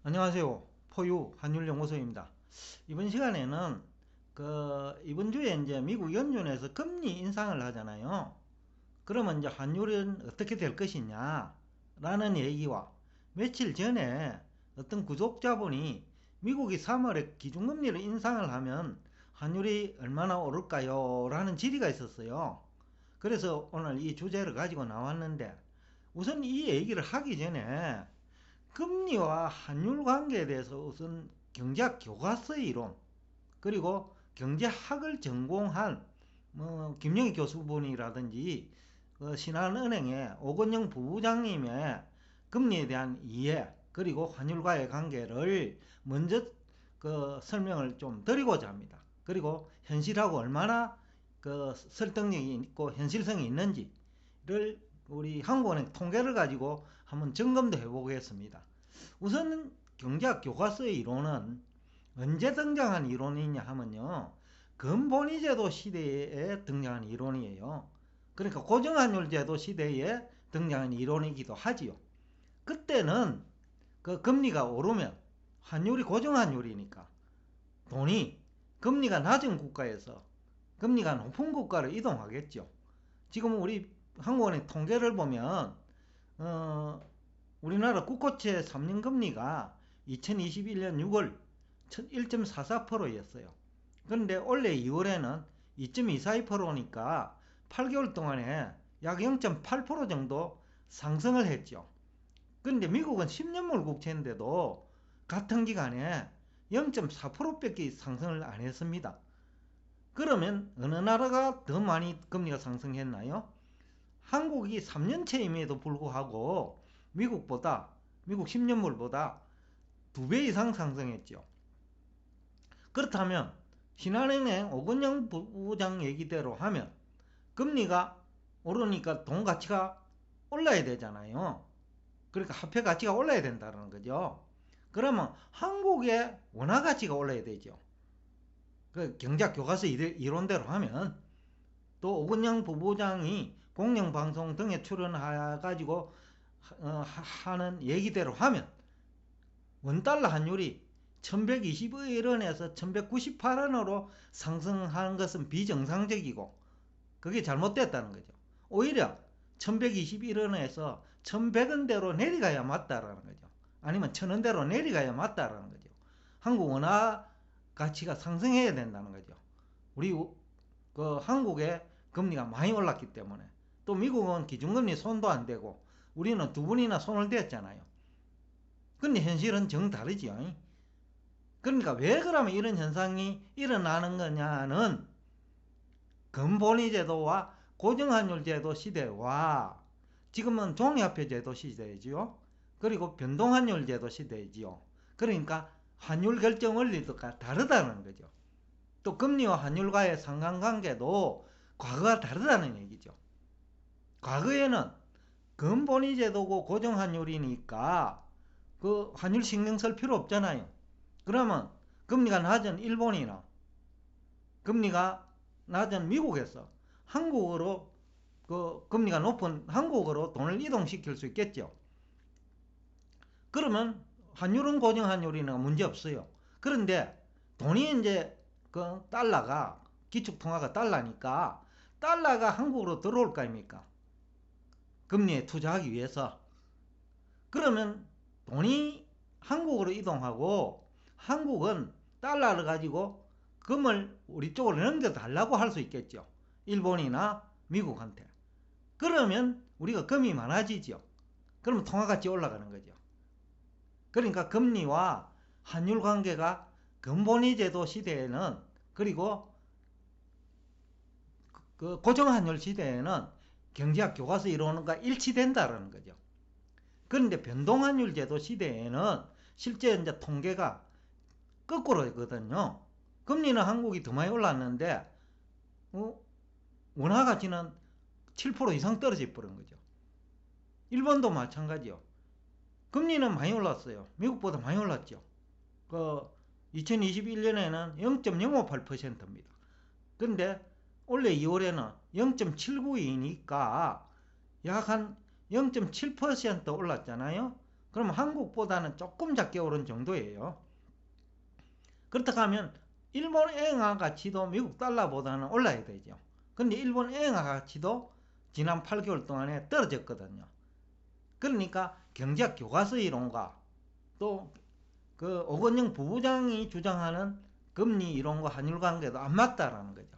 안녕하세요. 포유 환율연구소입니다. 이번 시간에는 이번 주에 이제 미국 연준에서 금리 인상을 하잖아요. 그러면 이제 환율은 어떻게 될 것이냐 라는 얘기와 며칠 전에 어떤 구독자분이 미국이 3월에 기준금리를 인상을 하면 환율이 얼마나 오를까요? 라는 질의가 있었어요. 그래서 오늘 이 주제를 가지고 나왔는데, 우선 이 얘기를 하기 전에 금리와 환율 관계에 대해서 우선 경제학 교과서의 이론, 그리고 경제학을 전공한 김영희 교수분이라든지 신한은행의 오건영 부부장님의 금리에 대한 이해, 그리고 환율과의 관계를 먼저 설명을 좀 드리고자 합니다. 그리고 현실하고 얼마나 설득력이 있고 현실성이 있는지를 우리 한국은행 통계를 가지고 한번 점검도 해보겠습니다. 우선 경제학 교과서의 이론은 언제 등장한 이론이냐 하면요, 근본위제도 시대에 등장한 이론이에요. 그러니까 고정환율제도 시대에 등장한 이론이기도 하지요. 그때는 그 금리가 오르면 환율이 고정환율이니까 돈이 금리가 낮은 국가에서 금리가 높은 국가로 이동하겠죠. 지금 우리 한국은행 통계를 보면 우리나라 국고채 3년 금리가 2021년 6월 1.44%였어요. 그런데 올해 2월에는 2.242%니까 8개월 동안에 약 0.8% 정도 상승을 했죠. 그런데 미국은 10년물 국채인데도 같은 기간에 0.4%밖에 상승을 안 했습니다. 그러면 어느 나라가 더 많이 금리가 상승했나요? 한국이 3년채임에도 불구하고 미국 10년물보다 2배 이상 상승했죠. 그렇다면 신한은행 오건영 부부장 얘기대로 하면 금리가 오르니까 돈 가치가 올라야 되잖아요. 그러니까 화폐 가치가 올라야 된다는 거죠. 그러면 한국의 원화 가치가 올라야 되죠. 그 경제학 교과서 이론대로 하면, 또 오건영 부부장이 공영방송 등에 출연해가지고 하는 얘기대로 하면 원달러 환율이 1121원에서 1198원으로 상승하는 것은 비정상적이고 그게 잘못됐다는 거죠. 오히려 1121원에서 1100원대로 내려가야 맞다라는 거죠. 아니면 1000원대로 내려가야 맞다라는 거죠. 한국 원화 가치가 상승해야 된다는 거죠. 우리 한국의 금리가 많이 올랐기 때문에. 또 미국은 기준금리 손도 안 대고 우리는 두 번이나 손을 댔잖아요. 근데 현실은 정 다르지요. 그러니까 왜 그러면 이런 현상이 일어나는 거냐는, 근본위 제도와 고정환율 제도 시대와 지금은 종이화폐 제도 시대이지요. 그리고 변동환율 제도 시대이지요. 그러니까 환율 결정 원리도 다르다는 거죠. 또 금리와 환율과의 상관관계도 과거와 다르다는 얘기죠. 과거에는 근본위 제도고 고정환율이니까 그 환율 신경 쓸 필요 없잖아요. 그러면 금리가 낮은 일본이나 금리가 낮은 미국에서 한국으로, 금리가 높은 한국으로 돈을 이동시킬 수 있겠죠. 그러면 환율은 고정환율이나 문제 없어요. 그런데 돈이 이제 달러가, 기축통화가 달러니까 달러가 한국으로 들어올 거 아닙니까? 금리에 투자하기 위해서. 그러면 돈이 한국으로 이동하고 한국은 달러를 가지고 금을 우리 쪽으로 넘겨달라고 할 수 있겠죠. 일본이나 미국한테. 그러면 우리가 금이 많아지죠. 그러면 통화가치 올라가는 거죠. 그러니까 금리와 환율 관계가 근본위 제도 시대에는, 그리고 그 고정환율 시대에는 경제학 교과서 이론과 일치된다는 거죠. 그런데 변동환율 제도 시대에는 실제 이제 통계가 거꾸로거든요. 금리는 한국이 더 많이 올랐는데 원화 가치는 7% 이상 떨어져 버린 거죠. 일본도 마찬가지요. 금리는 많이 올랐어요. 미국보다 많이 올랐죠. 2021년에는 0.058%입니다. 근데 올해 2월에는 0.79이니까 약 한 0.7% 올랐잖아요. 그럼 한국보다는 조금 작게 오른 정도예요. 그렇다고 하면 일본 엔화 가치도 미국 달러보다는 올라야 되죠. 근데 일본 엔화 가치도 지난 8개월 동안에 떨어졌거든요. 그러니까 경제학 교과서 이론과 또 그 오건영 부부장이 주장하는 금리 이론과 환율 관계도 안 맞다라는 거죠.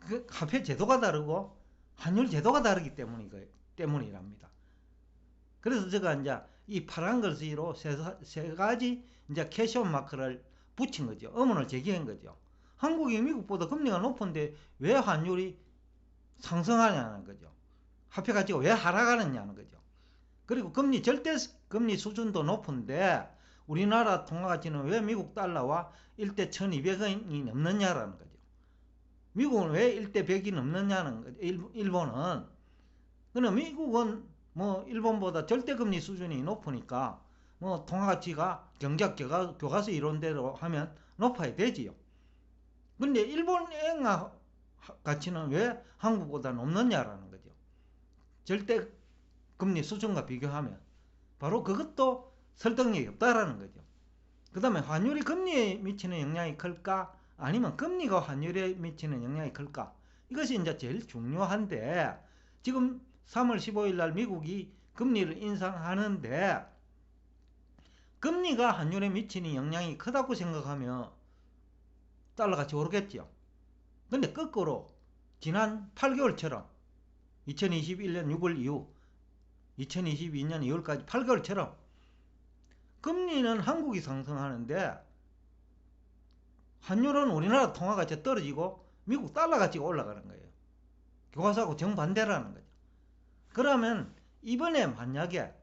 그 화폐 제도가 다르고 환율 제도가 다르기 때문이랍니다. 그래서 제가 이제 이 파란 글씨로 세 가지 이제 캐시온 마크를 붙인 거죠. 의문을 제기한 거죠. 한국이 미국보다 금리가 높은데 왜 환율이 상승하냐는 거죠. 화폐 가치가 왜 하락하느냐는 거죠. 그리고 절대 금리 수준도 높은데 우리나라 통화 가치는 왜 미국 달러와 1대 1200원이 넘느냐라는 거죠. 미국은 왜 1대 100이 넘느냐는 거죠. 일본은. 그러나 미국은 뭐 일본보다 절대금리 수준이 높으니까 뭐 통화 가치가 경제학 교과서 이론대로 하면 높아야 되지요. 근데 일본 엔화 가치는 왜 한국보다 높느냐라는 거죠. 절대금리 수준과 비교하면 바로 그것도 설득력이 없다라는 거죠. 그 다음에 환율이 금리에 미치는 영향이 클까? 아니면 금리가 환율에 미치는 영향이 클까? 이것이 이제 제일 중요한데 지금 3월 15일 날 미국이 금리를 인상하는데 금리가 환율에 미치는 영향이 크다고 생각하면 달러 가치 오르겠죠. 근데 거꾸로 지난 8개월처럼 2021년 6월 이후 2022년 2월까지 8개월처럼 금리는 한국이 상승하는데 환율은 우리나라 통화 가치가 떨어지고 미국 달러 가치가 올라가는 거예요. 교과서하고 정반대라는 거죠. 그러면 이번에 만약에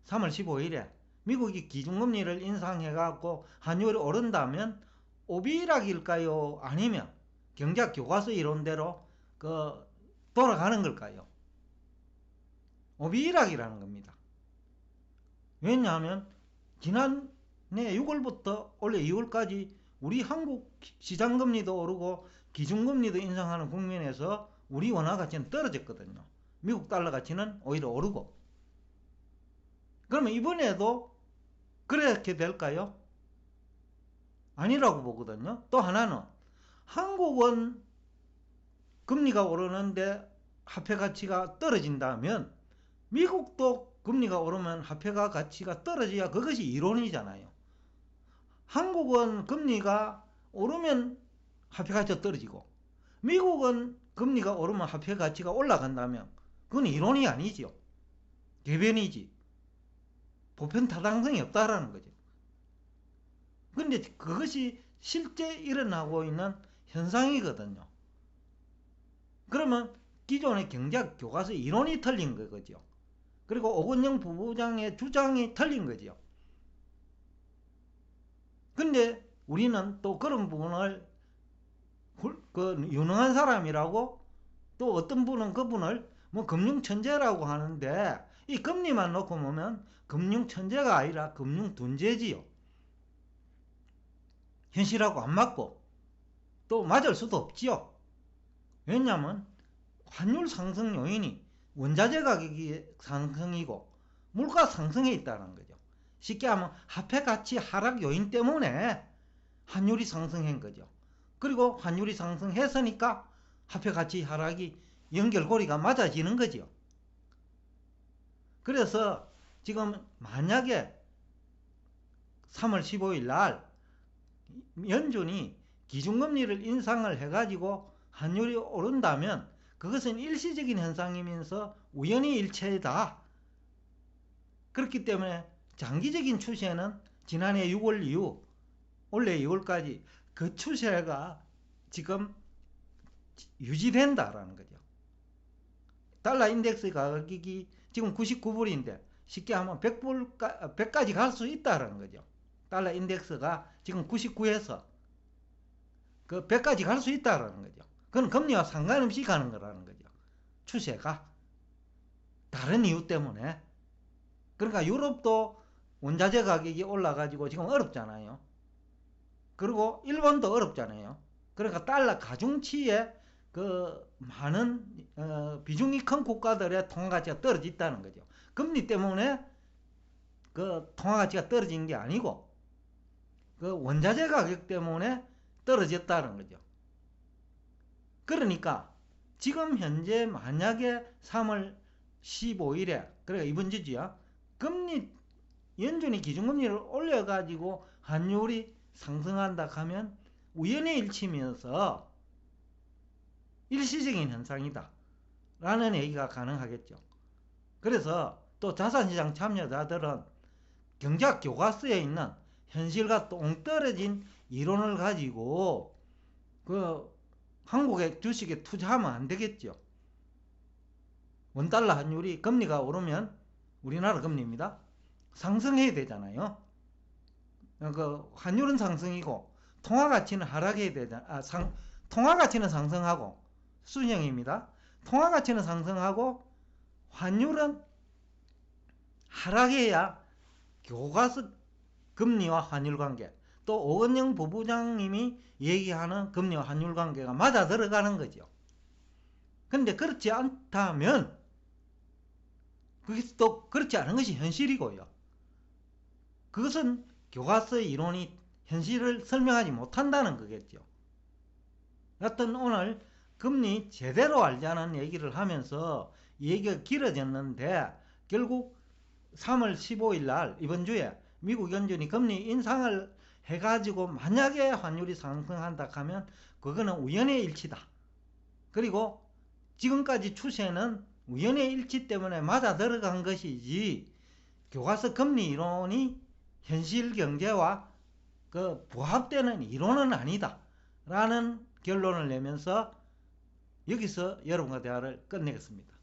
3월 15일에 미국이 기준금리를 인상해갖고 환율이 오른다면 오비락일까요? 아니면 경제학 교과서 이론대로 돌아가는 걸까요? 오비락이라는 겁니다. 왜냐하면 지난해 6월부터 올해 2월까지 우리 한국 시장금리도 오르고 기준금리도 인상하는 국면에서 우리 원화 가치는 떨어졌거든요. 미국 달러 가치는 오히려 오르고. 그러면 이번에도 그렇게 될까요? 아니라고 보거든요. 또 하나는 한국은 금리가 오르는데 화폐 가치가 떨어진다면 미국도 금리가 오르면 화폐 가치가 떨어져야 그것이 이론이잖아요. 한국은 금리가 오르면 화폐 가치가 떨어지고 미국은 금리가 오르면 화폐 가치가 올라간다면 그건 이론이 아니죠. 대변이지. 보편 타당성이 없다라는 거죠. 근데 그것이 실제 일어나고 있는 현상이거든요. 그러면 기존의 경제학 교과서 이론이 틀린 거죠. 그리고 오건영 부부장의 주장이 틀린 거죠. 근데 우리는 또 그런 부분을 유능한 사람이라고 또 어떤 분은 그분을 뭐 금융천재라고 하는데 이 금리만 놓고 보면 금융천재가 아니라 금융둔재지요. 현실하고 안 맞고 또 맞을 수도 없지요. 왜냐하면 환율 상승 요인이 원자재 가격이 상승이고 물가 상승에 있다는 거죠. 쉽게 하면 화폐 가치 하락 요인 때문에 환율이 상승한 거죠. 그리고 환율이 상승했으니까 화폐 가치 하락이 연결고리가 맞아지는 거죠. 그래서 지금 만약에 3월 15일 날 연준이 기준금리를 인상을 해가지고 환율이 오른다면 그것은 일시적인 현상이면서 우연히 일체다. 그렇기 때문에 장기적인 추세는 지난해 6월 이후 올해 2월까지 그 추세가 지금 유지된다라는 거죠. 달러 인덱스 가격이 지금 99불인데 쉽게 하면 100까지 갈 수 있다라는 거죠. 달러 인덱스가 지금 99에서 그 100까지 갈 수 있다라는 거죠. 그건 금리와 상관없이 가는 거라는 거죠. 추세가 다른 이유 때문에. 그러니까 유럽도 원자재 가격이 올라가지고 지금 어렵잖아요. 그리고 일본도 어렵잖아요. 그러니까 달러 가중치에 그 많은 비중이 큰 국가들의 통화 가치가 떨어져 있다는 거죠. 금리 때문에 그 통화 가치가 떨어진 게 아니고 그 원자재 가격 때문에 떨어졌다는 거죠. 그러니까 지금 현재 만약에 3월 15일에 그러니까 이번 주지요. 금리 연준이 기준금리를 올려가지고 환율이 상승한다 하면 우연의 일치면서 일시적인 현상이다 라는 얘기가 가능하겠죠. 그래서 또 자산시장 참여자들은 경제학 교과서에 있는 현실과 동떨어진 이론을 가지고 그 한국의 주식에 투자하면 안 되겠죠. 원달러 환율이 금리가 오르면 우리나라 금리입니다. 상승해야 되잖아요. 그 환율은 상승이고 통화 가치는 하락해야 되잖아. 통화 가치는 상승하고 순형입니다. 통화 가치는 상승하고 환율은 하락해야 교과서 금리와 환율 관계 또 오건영 부부장님이 얘기하는 금리와 환율 관계가 맞아 들어가는 거죠. 근데 그렇지 않다면 그게 또 그렇지 않은 것이 현실이고요. 그것은 교과서 이론이 현실을 설명하지 못한다는 거겠죠. 여튼 오늘 금리 제대로 알자는 얘기를 하면서 얘기가 길어졌는데 결국 3월 15일 날 이번 주에 미국 연준이 금리 인상을 해가지고 만약에 환율이 상승한다 하면 그거는 우연의 일치다. 그리고 지금까지 추세는 우연의 일치 때문에 맞아 들어간 것이지 교과서 금리 이론이 현실 경제와 그 부합되는 이론은 아니다 라는 결론을 내면서 여기서 여러분과 대화를 끝내겠습니다.